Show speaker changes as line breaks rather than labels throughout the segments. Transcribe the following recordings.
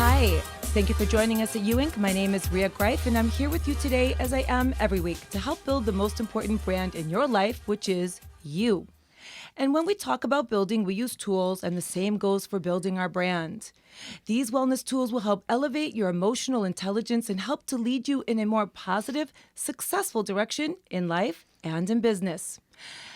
Hi, thank you for joining us at Inc. My name is Greiff, and I'm here with you today, as I am every week, to help build the most important brand in your life, which is you. And when we talk about building, we use tools, and the same goes for building our brand. These wellness tools will help elevate your emotional intelligence and help to lead you in a more positive, successful direction in life and in business.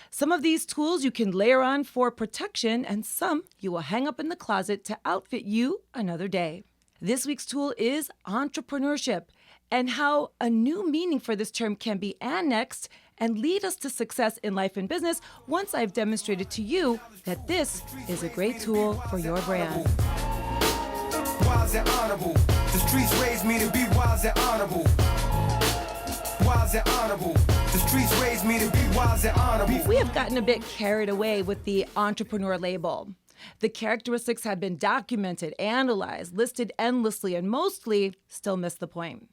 Some of these tools you can layer on for protection, and some you will hang up in the closet to outfit you another day. This week's tool is entrepreneurship, and how a new meaning for this term can be annexed and lead us to success in life and business once I've demonstrated to you that this is a great tool for your brand.
Wise and honorable. The streets raised me to be wise and honorable. Wise and honorable. The streets raised me to be wise and honorable.
We have gotten a bit carried away with the entrepreneur label. The characteristics have been documented, analyzed, listed endlessly, and mostly still miss the point.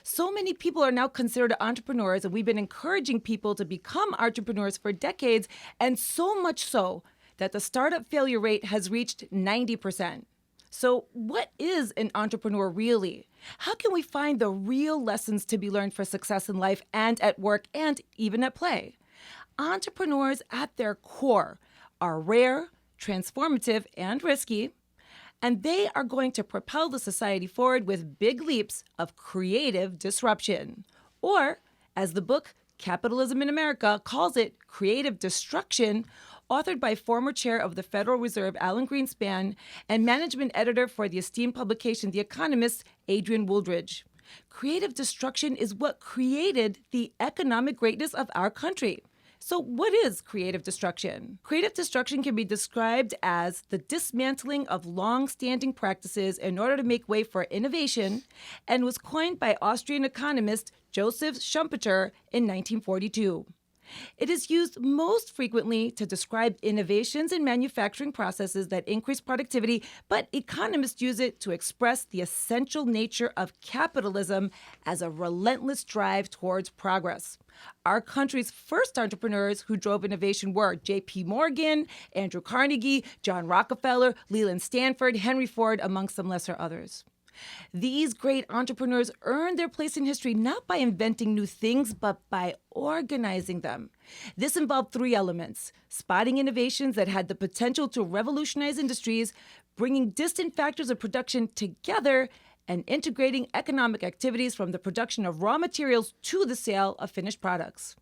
So many people are now considered entrepreneurs, and we've been encouraging people to become entrepreneurs for decades, and so much so that the startup failure rate has reached 90%. So what is an entrepreneur really? How can we find the real lessons to be learned for success in life and at work and even at play? Entrepreneurs at their core are rare, transformative, and risky, and they are going to propel the society forward with big leaps of creative disruption. Or, as the book Capitalism in America calls it, creative destruction, authored by former chair of the Federal Reserve, Alan Greenspan, and management editor for the esteemed publication The Economist, Adrian Wooldridge. Creative destruction is what created the economic greatness of our country. So what is creative destruction? Creative destruction can be described as the dismantling of long-standing practices in order to make way for innovation, and was coined by Austrian economist Joseph Schumpeter in 1942. It is used most frequently to describe innovations in manufacturing processes that increase productivity, but economists use it to express the essential nature of capitalism as a relentless drive towards progress. Our country's first entrepreneurs who drove innovation were J.P. Morgan, Andrew Carnegie, John Rockefeller, Leland Stanford, Henry Ford, among some lesser others. These great entrepreneurs earned their place in history not by inventing new things, but by organizing them. This involved three elements: spotting innovations that had the potential to revolutionize industries, bringing distant factors of production together, and integrating economic activities from the production of raw materials to the sale of finished products.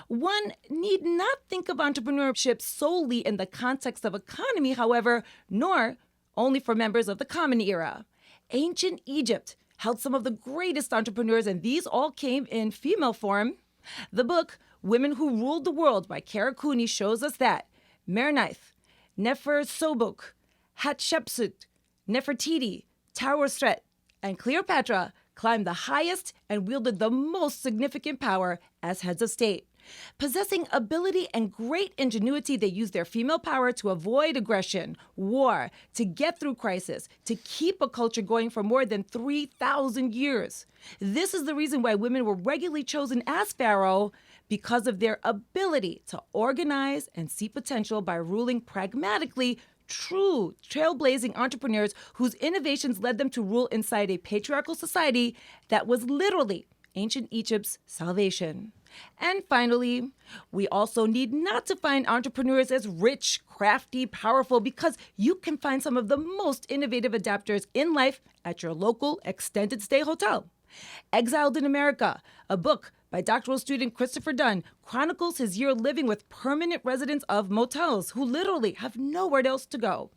One need not think of entrepreneurship solely in the context of economy, however, nor only for members of the Common Era. Ancient Egypt held some of the greatest entrepreneurs, and these all came in female form. The book Women Who Ruled the World by Kara Cooney shows us that Merneith, Nefersobuk, Hatshepsut, Nefertiti, Tawerstret, and Cleopatra climbed the highest and wielded the most significant power as heads of state. Possessing ability and great ingenuity, they used their female power to avoid aggression, war, to get through crisis, to keep a culture going for more than 3,000 years. This is the reason why women were regularly chosen as pharaoh, because of their ability to organize and see potential by ruling pragmatically. True trailblazing entrepreneurs whose innovations led them to rule inside a patriarchal society that was literally ancient Egypt's salvation. And finally, we also need not to find entrepreneurs as rich, crafty, powerful, because you can find some of the most innovative adapters in life at your local extended stay hotel. Exiled in America, a book by doctoral student Christopher Dunn, chronicles his year living with permanent residents of motels who literally have nowhere else to go.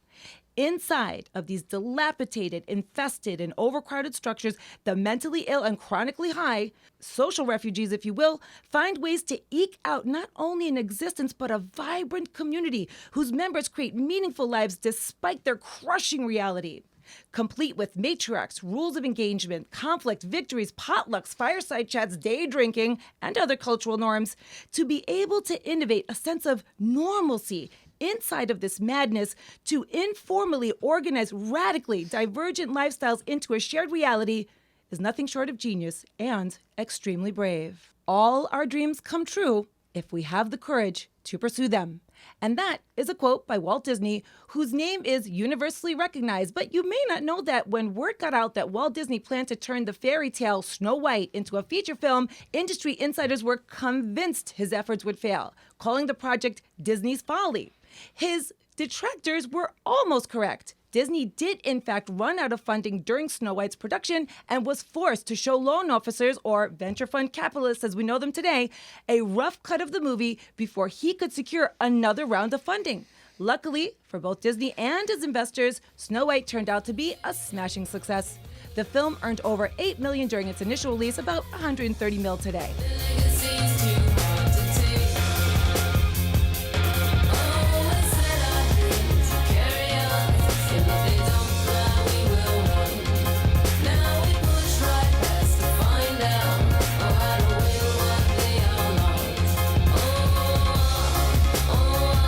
Inside of these dilapidated, infested, and overcrowded structures, the mentally ill and chronically high, social refugees, if you will, find ways to eke out not only an existence, but a vibrant community whose members create meaningful lives despite their crushing reality. Complete with matriarchs, rules of engagement, conflict, victories, potlucks, fireside chats, day drinking, and other cultural norms, to be able to innovate a sense of normalcy inside of this madness, to informally organize radically divergent lifestyles into a shared reality, is nothing short of genius and extremely brave. All our dreams come true if we have the courage to pursue them. And that is a quote by Walt Disney, whose name is universally recognized. But you may not know that when word got out that Walt Disney planned to turn the fairy tale Snow White into a feature film, industry insiders were convinced his efforts would fail, calling the project Disney's folly. His detractors were almost correct. Disney did, in fact, run out of funding during Snow White's production and was forced to show loan officers, or venture fund capitalists as we know them today, a rough cut of the movie before he could secure another round of funding. Luckily, for both Disney and his investors, Snow White turned out to be a smashing success. The film earned over $8 million during its initial release, about $130 million today.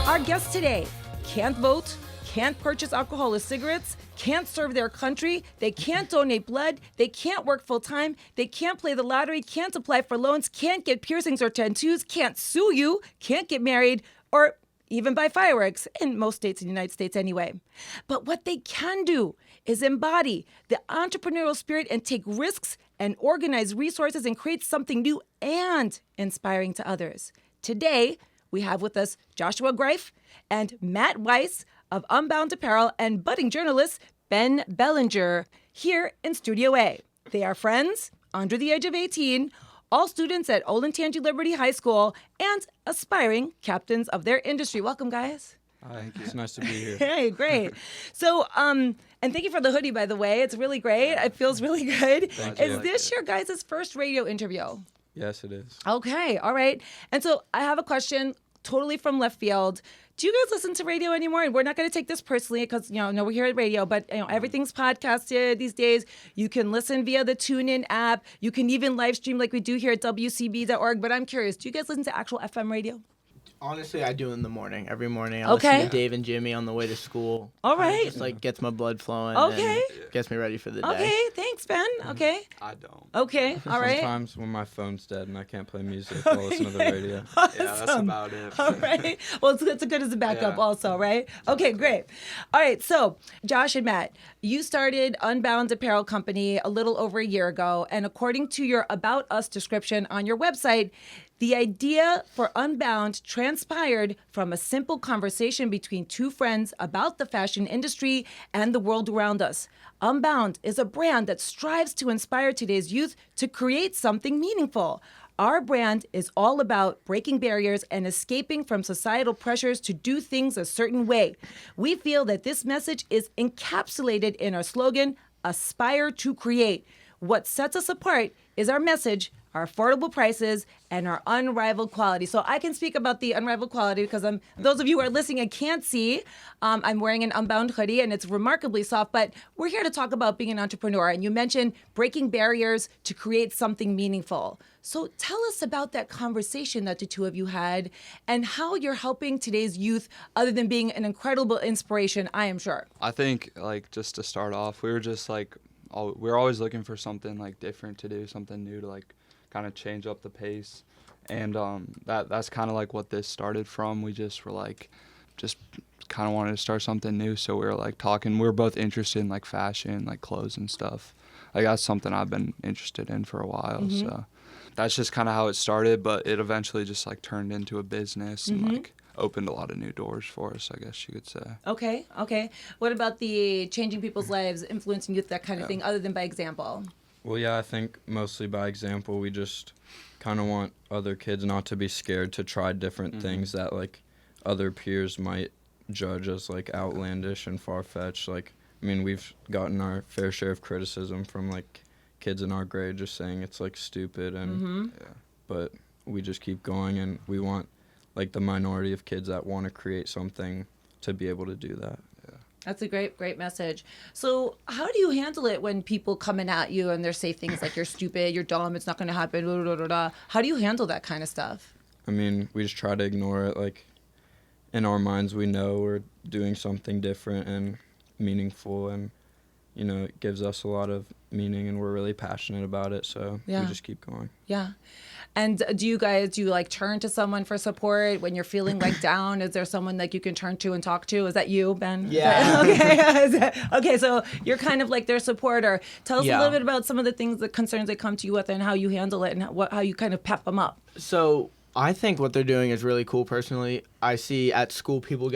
Our guests today can't vote, can't purchase alcohol or cigarettes, can't serve their country, they can't donate blood, they can't work full-time, they can't play the lottery, can't apply for loans, can't get piercings or tattoos, can't sue you, can't get married, or even buy fireworks, in most states in the United States anyway. But what they can do is embody the entrepreneurial spirit and take risks and organize resources and create something new and inspiring to others. Today, we have with us Joshua Greiff and Matt Weis of Unbound Apparel and budding journalist Ben Belinger here in Studio A. They are friends, under the age of 18, all students at Olentangy Liberty High School, and aspiring captains of their industry. Welcome, guys.
Hi, it's nice to be here.
Hey, great. So, and thank you for the hoodie, by the way. It's really great. It feels really good.
Thank
Is
you.
this your guys' first radio interview?
Yes, it is.
Okay, all right. And so I have a question totally from left field. Do you guys listen to radio anymore? And we're not going to take this personally because, no, we're here at radio, but, everything's podcasted these days. You can listen via the TuneIn app. You can even live stream like we do here at WCB.org. But I'm curious, do you guys listen to actual FM radio?
Honestly, I do in the morning. Every morning, I
Okay.
listen to Dave and Jimmy on the way to school.
All right.
It just gets my blood flowing.
Okay.
And gets me ready for the day.
Okay, thanks, Ben. Okay.
I don't.
Okay, all right.
Sometimes when my phone's dead and I can't play music, I'll listen to the radio.
Awesome.
Yeah, that's about it.
All right. Well, it's good as a backup
Yeah.
also, right? Okay, great. All right. So, Josh and Matt, you started Unbound Apparel Company a little over a year ago. And according to your About Us description on your website, the idea for Unbound transpired from a simple conversation between two friends about the fashion industry and the world around us. Unbound is a brand that strives to inspire today's youth to create something meaningful. Our brand is all about breaking barriers and escaping from societal pressures to do things a certain way. We feel that this message is encapsulated in our slogan, Aspire to Create. What sets us apart is our message, our affordable prices, and our unrivaled quality. So I can speak about the unrivaled quality because those of you who are listening and can't see, I'm wearing an Unbound hoodie and it's remarkably soft, but we're here to talk about being an entrepreneur. And you mentioned breaking barriers to create something meaningful. So tell us about that conversation that the two of you had and how you're helping today's youth, other than being an incredible inspiration, I am sure.
I think, just to start off, we were always looking for something, different to do, something new to, kind of change up the pace. And that's kind of, what this started from. We just were, just kind of wanted to start something new. So we were, talking. We were both interested in, fashion, clothes and stuff. That's something I've been interested in for a while.
Mm-hmm.
So that's just kind of how it started. But it eventually just, turned into a business and, opened a lot of new doors for us, I guess you could say.
Okay. What about the changing people's lives, influencing youth, that kind of thing, other than by example?
Well, yeah, I think mostly by example. We just kind of want other kids not to be scared to try different things that, other peers might judge as, outlandish and far-fetched. We've gotten our fair share of criticism from, kids in our grade just saying it's, stupid. And but we just keep going, and we want, the minority of kids that want to create something to be able to do that.
That's a great message. So how do you handle it when people coming at you and they say things like you're stupid, you're dumb, it's not going to happen, blah, blah, blah, blah. How do you handle that kind of stuff?
We just try to ignore it. In our minds, we know we're doing something different and meaningful, and you know, it gives us a lot of meaning, and we're really passionate about it, so we just keep going.
Yeah. And do you like turn to someone for support when you're feeling like down? Is there someone like you can turn to and talk to? Is that you, Ben?
Yeah.
Okay. Okay. So you're kind of like their supporter. Tell us a
Yeah.
little bit about some of the things, the concerns they come to you with, and how you handle it, and how you kind of pep them up.
So I think what they're doing is really cool. Personally, I see at school people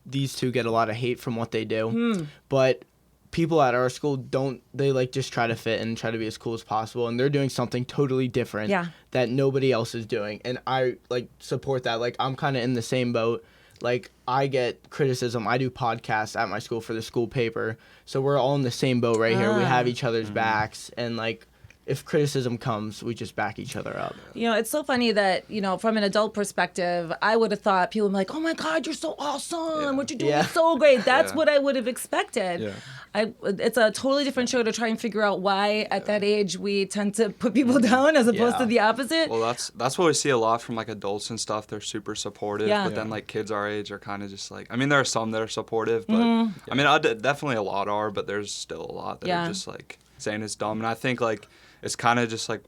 these two get a lot of hate from what they do, but people at our school they like just try to fit and try to be as cool as possible, and they're doing something totally different that nobody else is doing, and I like support that. Like, I'm kind of in the same boat. Like, I get criticism. I do podcasts at my school for the school paper, so we're all in the same boat right here. We have each other's backs, and like, if criticism comes, we just back each other up.
You know, it's so funny that, you know, from an adult perspective, I would have thought people would be like, oh my God, you're so awesome. What you're doing is so great. That's what I would have expected.
Yeah.
It's a totally different show to try and figure out why at that age we tend to put people down as opposed to the opposite.
Well, that's what we see a lot from like adults and stuff. They're super supportive, but then like kids our age are kind of just like, I mean, there are some that are supportive, but I mean, definitely a lot are, but there's still a lot that are just like saying it's dumb. And I think like, it's kind of just like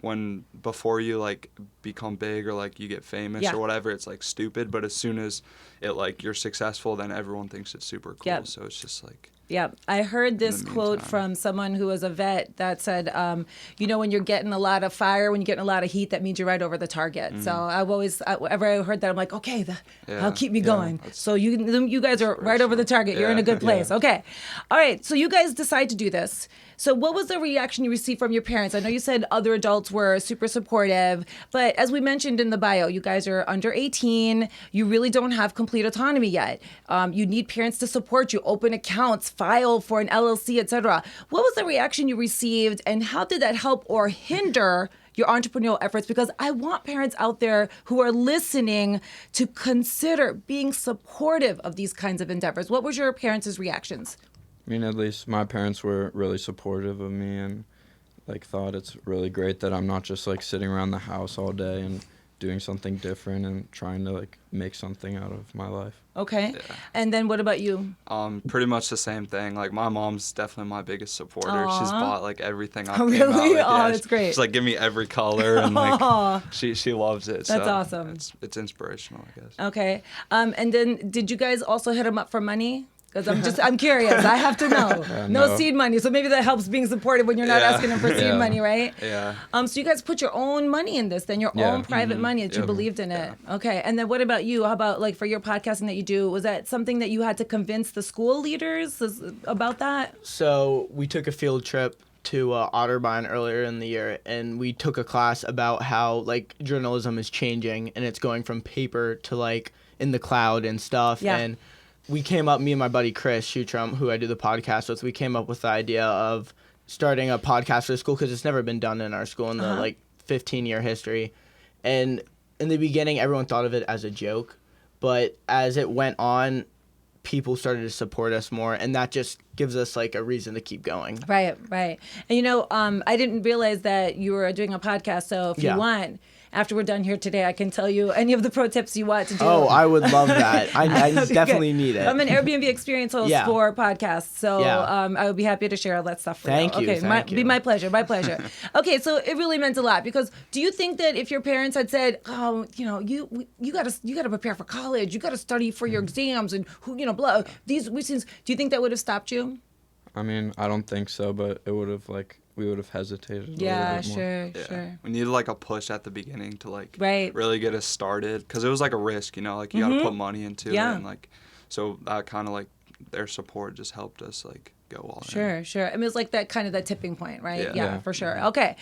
before you like become big or like you get famous or whatever, it's like stupid. But as soon as it like you're successful, then everyone thinks it's super cool. So it's just like.
Yeah, I heard this quote from someone who was a vet that said, you know, when you're getting a lot of fire, when you're getting a lot of heat, that means you're right over the target. So I've always, whenever I heard that, I'm like, okay, that'll keep me going. So you guys are right over the target. You're in a good place. Okay. All right. So you guys decide to do this. So what was the reaction you received from your parents? I know you said other adults were super supportive, but as we mentioned in the bio, you guys are under 18. You really don't have complete autonomy yet. You need parents to support you, open accounts, file for an LLC, etc. What was the reaction you received, and how did that help or hinder your entrepreneurial efforts? Because I want parents out there who are listening to consider being supportive of these kinds of endeavors. What was your parents' reactions?
I mean, at least my parents were really supportive of me, and like thought it's really great that I'm not just like sitting around the house all day and doing something different and trying to like make something out of my life.
Okay. And then what about you?
Pretty much the same thing. Like, my mom's definitely my biggest supporter. She's bought like everything I
really?
came out with.
Oh, that's great.
She's like, give me every color, and like she loves it.
That's
so
awesome.
It's inspirational, I guess.
Okay. And then did you guys also hit them up for money? Because I'm curious. I have to know. No seed money. So maybe that helps being supportive when you're not asking them for seed money, right?
Yeah.
So you guys put your own money in this, then your own private money that you believed in it. Okay. And then what about you? How about like for your podcasting that you do? Was that something that you had to convince the school leaders about that?
So we took a field trip to Otterbein earlier in the year, and we took a class about how like journalism is changing, and it's going from paper to like in the cloud and stuff.
Yeah.
And we came up, me and my buddy Chris Schutrum, who I do the podcast with, we came up with the idea of starting a podcast for the school because it's never been done in our school in the like 15-year history. And in the beginning, everyone thought of it as a joke, but as it went on, people started to support us more, and that just gives us like a reason to keep going.
Right. And you know, I didn't realize that you were doing a podcast, so if you want, after we're done here today, I can tell you any of the pro tips you want to do.
Oh, I would love that. I definitely need it.
I'm an Airbnb experience host for podcasts, so I would be happy to share all that stuff for you.
Thank you.
Okay, be my pleasure. Okay, so it really meant a lot, because do you think that if your parents had said, oh, you know, you gotta prepare for college, you gotta study for your exams, and blah, these things, do you think that would have stopped you?
I mean, I don't think so, but it would have we would have hesitated a little bit more.
Sure.
We needed like a push at the beginning to like
Right.
really get us started, because it was like a risk, like you got to put money into it, and like, so that kind of like their support just helped us like go all in.
Sure. I mean, it's like that kind of that tipping point, right?
Yeah.
For sure. Okay.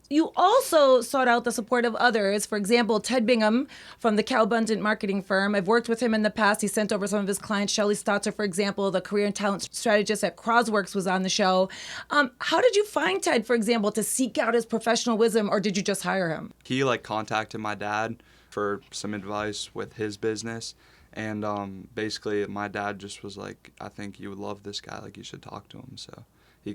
You also sought out the support of others. For example, Ted Bingham from the Calabundant marketing firm. I've worked with him in the past. He sent over some of his clients. Shelley Stotzer, for example, the career and talent strategist at Crosworks, was on the show. How did you find Ted, for example, to seek out his professional wisdom, or did you just hire him?
He like contacted my dad for some advice with his business. And basically my dad just was like, I think you would love this guy. Like, you should talk to him. So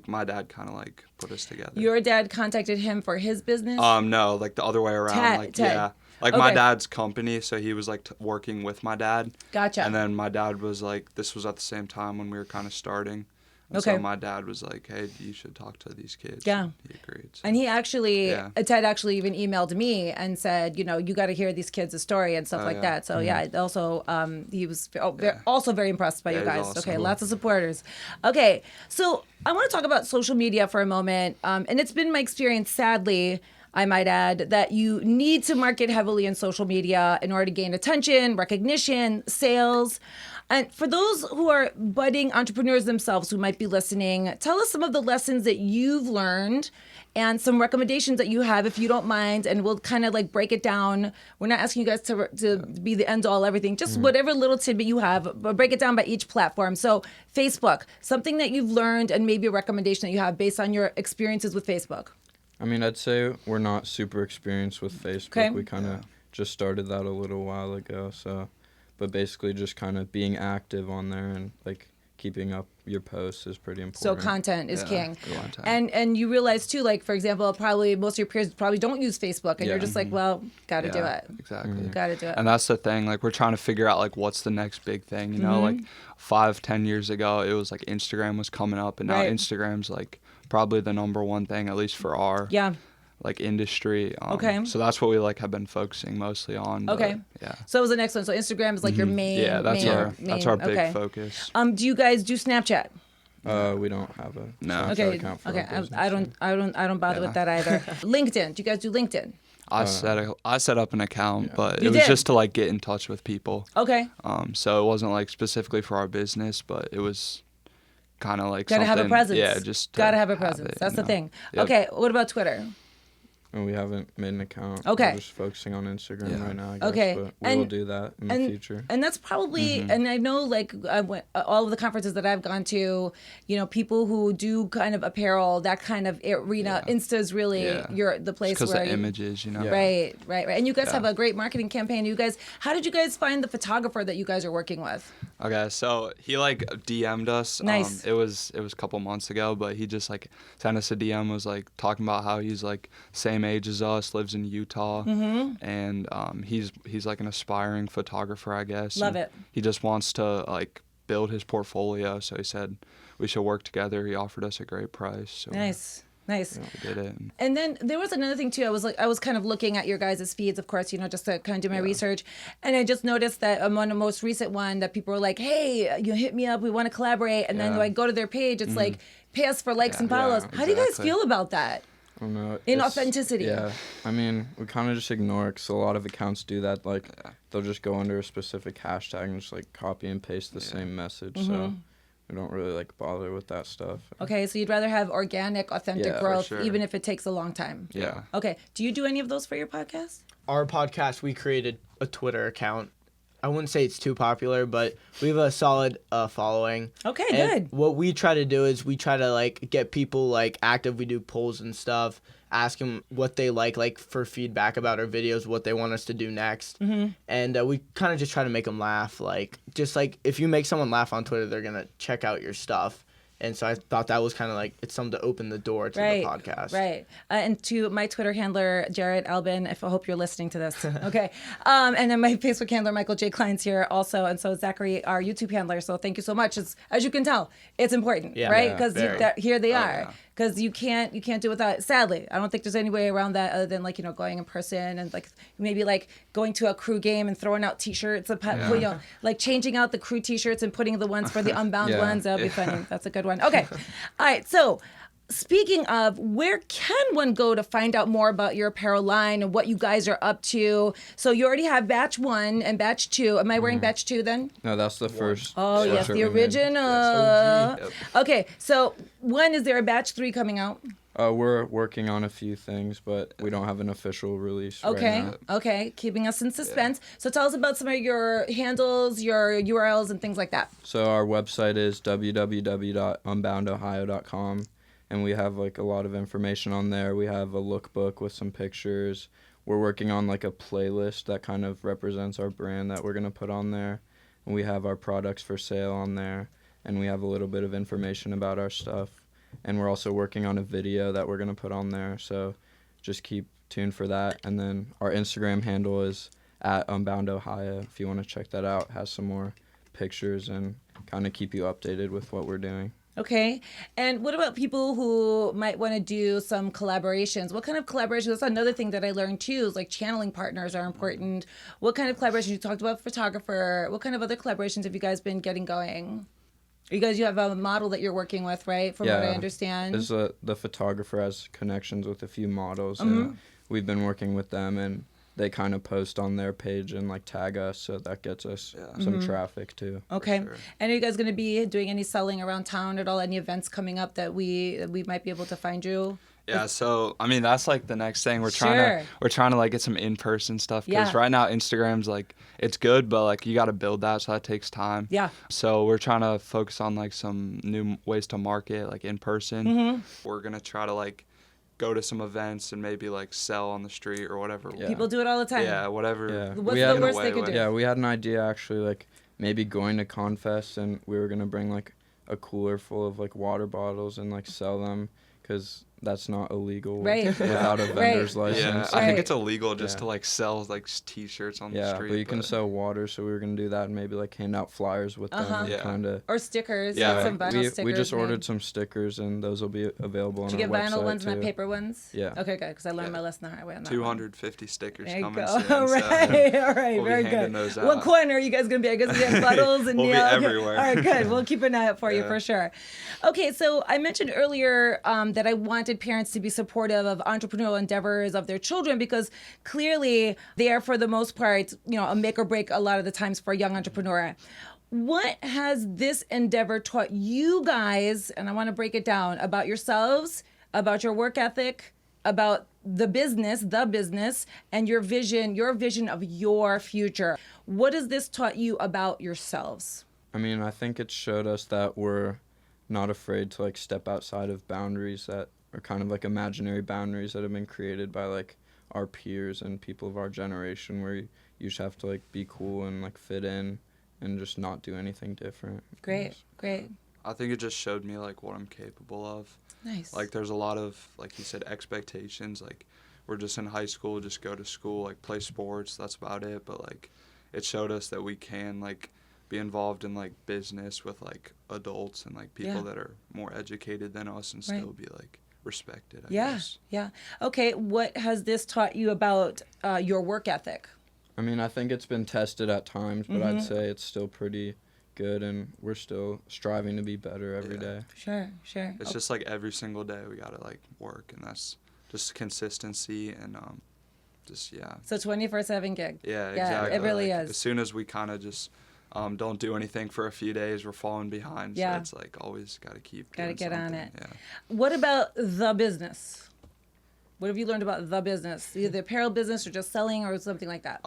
my dad kind of like put us together.
Your dad contacted him for his business?
No, like the other way around.
Ted.
Yeah. Like my dad's company, so he was like working with my dad.
Gotcha.
And then my dad was like, this was at the same time when we were kind of starting. And
Okay.
So my dad was like, "Hey, you should talk to these kids."
Yeah.
And he agreed. So.
And he actually,
Yeah.
Ted actually even emailed me and said, you know, you got to hear these kids' story and stuff like
yeah.
that. So yeah, also he was also very impressed by you
Yeah,
guys.
he's awesome.
Okay, lots of supporters. Okay, so I want to talk about social media for a moment, and it's been my experience, sadly, I might add, that you need to market heavily in social media in order to gain attention, recognition, sales. And for those who are budding entrepreneurs themselves who might be listening, tell us some of the lessons that you've learned and some recommendations that you have, if you don't mind, and we'll kind of like break it down. We're not asking you guys to be the end all everything, just whatever little tidbit you have, but break it down by each platform. So Facebook, something that you've learned and maybe a recommendation that you have based on your experiences with Facebook.
I mean, I'd say we're not super experienced with Facebook.
Okay.
We kind of just started that a little while ago. So, but basically just kind of being active on there and like keeping up your posts is pretty
So
important.
content is king.
Content.
And you realize too, like for example, probably most of your peers probably don't use Facebook, and
Yeah.
you're just like, well, got to do
Yeah,
it.
Exactly.
Got to do it.
And that's the thing. Like, we're trying to figure out, like, what's the next big thing, you know?
Mm-hmm.
Like, 5-10 years ago, it was, like, Instagram was coming up, and now
Right.
Instagram's, like, probably the number one thing, at least for our,
Yeah.
like, industry.
Okay.
So that's what we, like, have been focusing mostly on. but,
Okay.
Yeah.
So what was the next one? So Instagram is like your main.
Yeah, that's
main,
our big
okay.
focus.
Do you guys do Snapchat?
We don't have a
No.
Snapchat
Okay.
account for
Okay.
our business.
I don't bother with that either. LinkedIn. Do you guys do LinkedIn?
I set up an account, but
You
it was
did?
just to, like, get in touch with people.
Okay.
So it wasn't, like, specifically for our business, but it was kind of like
Gotta have a
something-
presence.
Yeah, just to
Gotta have a presence.
it,
That's
you
the
know?
thing.
Yep.
Okay. What about Twitter?
And we haven't made an account.
Okay.
We're just focusing on Instagram
Yeah.
right now, I guess.
Okay.
But we
And-
will do that in the future.
And that's probably, and I know like all of the conferences that I've gone to, you know, people who do kind of apparel, that kind of arena, Insta is really the place
Because
where
the
you-
images, you know.
Yeah.
Right. And you guys have a great marketing campaign. How did you guys find the photographer that you guys are working with?
Okay, so he like DM'd us.
Nice.
It was a couple months ago, but he just like sent us a DM. Was like talking about how he's like same age as us, lives in Utah, and he's like an aspiring photographer, I guess.
Love
and
it.
He just wants to like build his portfolio, so he said we should work together. He offered us a great price. So
Nice.
we did it.
And then there was another thing too. I was kind of looking at your guys' feeds, of course, you know, just to kind of do my research. And I just noticed that on the most recent one that people were like, hey, you hit me up, we want to collaborate. And then when I go to their page, it's like, pay us for likes and follows. How do you guys
exactly.
feel about that?
I don't know.
Inauthenticity.
Yeah. I mean, we kind of just ignore it because a lot of accounts do that. Like, they'll just go under a specific hashtag and just, like, copy and paste the same message. So we don't really, like, bother with that stuff.
Okay, so you'd rather have organic, authentic
Yeah, for
growth,
sure.
even if it takes a long time.
Yeah.
Okay, do you do any of those for your podcast?
Our podcast, we created a Twitter account. I wouldn't say it's too popular, but we have a solid following.
Okay,
And
good.
what we try to do is we try to like get people like active. We do polls and stuff. Ask them what they like for feedback about our videos, what they want us to do next, and we kind of just try to make them laugh. Like just like if you make someone laugh on Twitter, they're gonna check out your stuff. And so I thought that was kind of like it's something to open the door to the podcast.
Right. And to my Twitter handler, Jared Albin, I hope you're listening to this. Okay. And then my Facebook handler, Michael J. Klein's here also. And so Zachary, our YouTube handler. So thank you so much. As you can tell, it's important,
Yeah.
right?
Yeah,
Because
very.
here they are.
yeah.
Because you can't do without. Sadly, I don't think there's any way around that other than like you know going in person and like maybe like going to a crew game and throwing out T-shirts, you know, like changing out the crew T-shirts and putting the ones for the Unbound
Yeah.
ones. That'll be funny. That's a good one. Okay, all right. So speaking of, where can one go to find out more about your apparel line and what you guys are up to? So you already have batch 1 and batch 2. Am I wearing batch 2 then?
No, that's the first.
Oh, yes,
sweatshirt
the
we made.
original. Okay, so when is there a batch 3 coming out?
We're working on a few things, but we don't have an official release
Okay,
right now.
okay, keeping us in suspense. So tell us about some of your handles, your URLs, and things like that.
So our website is www.unboundohio.com, and we have like a lot of information on there. We have a lookbook with some pictures. We're working on like a playlist that kind of represents our brand that we're going to put on there. And we have our products for sale on there, and we have a little bit of information about our stuff. And we're also working on a video that we're going to put on there, so just keep tuned for that. And then our Instagram handle is @UnboundOhio. If you want to check that out, it has some more pictures and kind of keep you updated with what we're doing.
Okay. And what about people who might want to do some collaborations? What kind of collaborations? That's another thing that I learned too, is like channeling partners are important. What kind of collaborations? You talked about photographer. What kind of other collaborations have you guys been getting going? You have a model that you're working with, right? From what I understand.
The photographer has connections with a few models, and we've been working with them, and they kind of post on their page and like tag us, so that gets us some traffic too.
Okay.
Sure.
And are you guys going to be doing any selling around town at all? Any events coming up that we might be able to find you?
Yeah, so I mean that's like the next thing we're trying to like get some in-person stuff because right now Instagram's like it's good, but like you got to build that, so that takes time.
Yeah.
So we're trying to focus on like some new ways to market like in person. We're gonna try to like go to some events and maybe like sell on the street or whatever.
Yeah.
People do it all the time.
Yeah, whatever.
Yeah.
What's the worst they could do?
Yeah, we had an idea actually, like maybe going to Confest, and we were gonna bring like a cooler full of like water bottles and like sell them, because that's not illegal without a vendor's license.
Yeah, I think it's illegal just to like sell like T-shirts on the street.
But you can sell water, so we were gonna do that and maybe like hand out flyers with them, and kind of.
Or stickers.
Yeah,
like some vinyl stickers.
We just ordered some stickers, and those will be available on our website.
Did you get vinyl ones and not paper ones?
Yeah.
Okay, good, because I learned my lesson the hard way on that.
250 stickers
There you
coming
go.
soon.
All right, all right,
we'll
very
be handing
good.
those out.
What corner are you guys gonna be? I guess we have bottles and
We'll be everywhere.
All right, good. We'll keep an eye out for you for sure. Okay, so I mentioned earlier that I wanted parents to be supportive of entrepreneurial endeavors of their children, because clearly they are, for the most part, a make or break a lot of the times for a young entrepreneur. What has this endeavor taught you guys, and I want to break it down, about yourselves, about your work ethic, about the business, and your vision of your future? What has this taught you about yourselves?
I mean, I think it showed us that we're not afraid to like step outside of boundaries that are kind of like imaginary boundaries that have been created by like our peers and people of our generation, where you just have to like be cool and like fit in and just not do anything different.
Great.
I think it just showed me like what I'm capable of.
Nice.
Like there's a lot of, like you said, expectations. Like we're just in high school, just go to school, like play sports, that's about it. But like it showed us that we can like be involved in like business with like adults and like people that are more educated than us and still be like respected, I guess.
Yeah. Okay, what has this taught you about your work ethic?
I mean, I think it's been tested at times, but I'd say it's still pretty good, and we're still striving to be better every day.
Sure.
It's just like every single day we gotta like work, and that's just consistency and
So 24/7 gig.
Yeah, exactly.
It really
like,
is.
As soon as we kind of just don't do anything for a few days, we're falling behind.
Yeah.
So it's like always got to keep
Got to get on it.
Yeah.
What about the business? What have you learned about the business? Either the apparel business or just selling or something like that?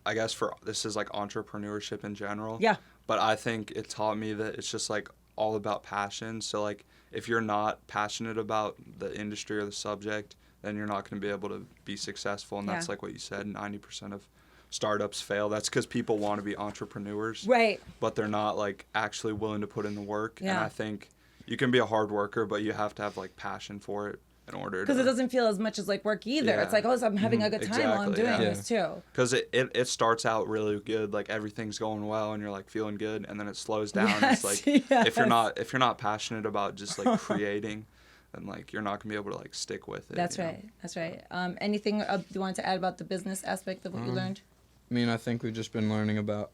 I guess this is like entrepreneurship in general.
Yeah.
But I think it taught me that it's just like all about passion. So like if you're not passionate about the industry or the subject, then you're not going to be able to be successful. And that's like what you said, 90% of startups fail. That's because people want to be entrepreneurs.
Right.
But they're not like actually willing to put in the work.
Yeah.
And I think you can be a hard worker, but you have to have like passion for it in order to.
Because it doesn't feel as much as like work either.
Yeah.
It's like, I'm having a good time while I'm doing this too.
Because it starts out really good, like everything's going well and you're like feeling good, and then it slows down.
Yes,
It's like if you're not passionate about just like creating, then like you're not gonna be able to like stick with it.
That's right. Anything you want to add about the business aspect of what you learned?
I mean, I think we've just been learning a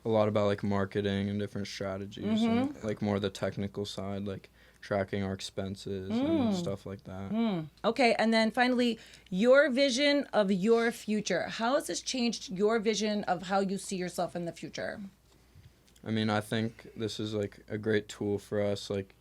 lot about like marketing and different strategies, and like more the technical side, like tracking our expenses and stuff like that.
Okay, and then finally, your vision of your future. How has this changed your vision of how you see yourself in the future?
I mean, I think this is like a great tool for us, like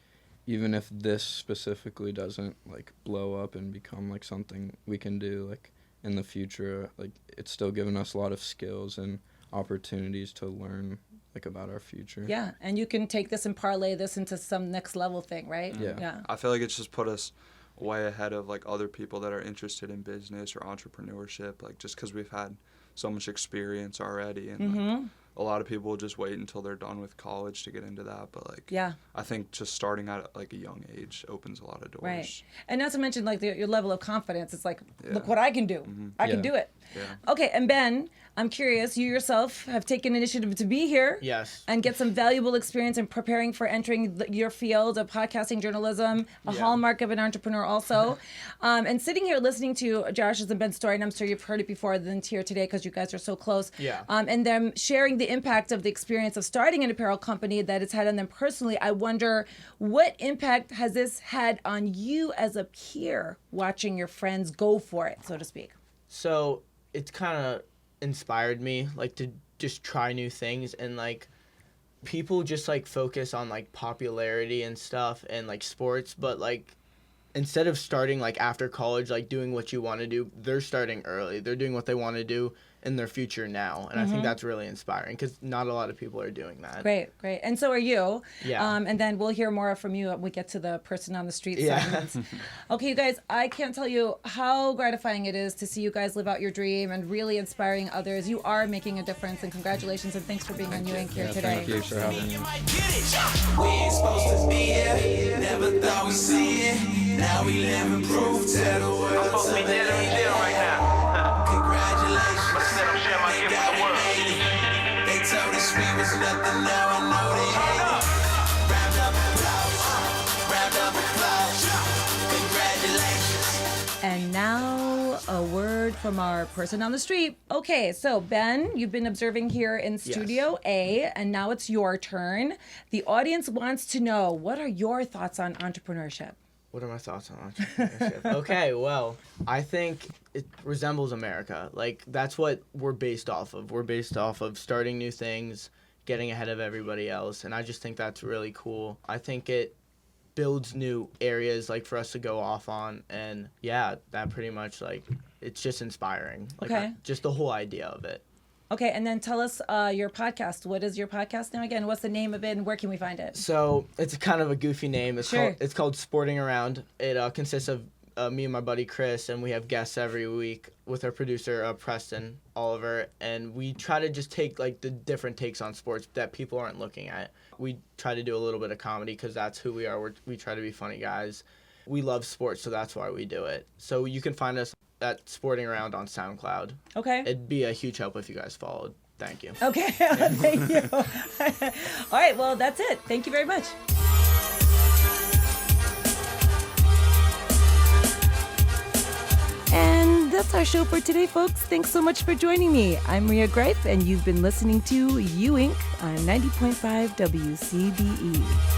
even if this specifically doesn't like blow up and become like something we can do like in the future, like it's still given us a lot of skills and opportunities to learn like about our future.
Yeah, and you can take this and parlay this into some next level thing, right?
Yeah.
I feel like it's just put us way ahead of like other people that are interested in business or entrepreneurship, like just because we've had so much experience already, and like, a lot of people just wait until they're done with college to get into that. But like,
Yeah.
I think just starting at like a young age opens a lot of doors.
Right. And not to mention like your level of confidence. It's like,
Yeah.
look what I can do. I can
Yeah.
do it.
Yeah.
Okay. And Ben, I'm curious, you yourself have taken initiative to be here.
Yes.
And get some valuable experience in preparing for entering your field of podcasting journalism, a hallmark of an entrepreneur also. And sitting here listening to Josh's and Ben's story, and I'm sure you've heard it before than here today because you guys are so close.
Yeah.
And them sharing the impact of the experience of starting an apparel company that it's had on them personally. I wonder, what impact has this had on you as a peer watching your friends go for it, so to speak?
So it's kind of inspired me like to just try new things, and like people just like focus on like popularity and stuff and like sports, but like instead of starting like after college, like doing what you want to do, they're starting early. They're doing what they want to do in their future now, and I think that's really inspiring because not a lot of people are doing that.
Great. And so are you.
Yeah.
And then we'll hear more from you when we get to the person on the street
Yeah.
segments. Okay, you guys, I can't tell you how gratifying it is to see you guys live out your dream and really inspiring others. You are making a difference, and congratulations, and thanks for being on Ewing here today.
Thank you for having me.
We ain't supposed to be here. Never thought we'd see it. Now we live in proof. Tell the world. I'm supposed to be dead in jail right now. Congratulations. They got what made it. They told us we was nothing. Now I know they hate it. Round up applause. Round up applause. Congratulations.
And now a word from our person on the street. Okay, so Ben, you've been observing here in Studio A, and now it's your turn. The audience wants to know, what are your thoughts on entrepreneurship?
What are my thoughts on entrepreneurship? Okay, well, I think it resembles America. Like, that's what we're based off of. We're based off of starting new things, getting ahead of everybody else, and I just think that's really cool. I think it builds new areas, like, for us to go off on, and, yeah, that pretty much, like, it's just inspiring. Like,
Okay.
just the whole idea of it.
Okay, and then tell us your podcast. What is your podcast now again? What's the name of it, and where can we find it?
So it's kind of a goofy name.
Sure.
It's called Sporting Around. It consists of me and my buddy Chris, and we have guests every week with our producer Preston Oliver, and we try to just take like the different takes on sports that people aren't looking at. We try to do a little bit of comedy because that's who we are. We try to be funny guys. We love sports, so that's why we do it. So you can find us at Sporting Around on SoundCloud.
Okay.
It'd be a huge help if you guys followed. Thank you.
Okay, thank you. All right, well, that's it. Thank you very much. And that's our show for today, folks. Thanks so much for joining me. I'm Maria Greiff, and you've been listening to You Inc. on 90.5 WCBE.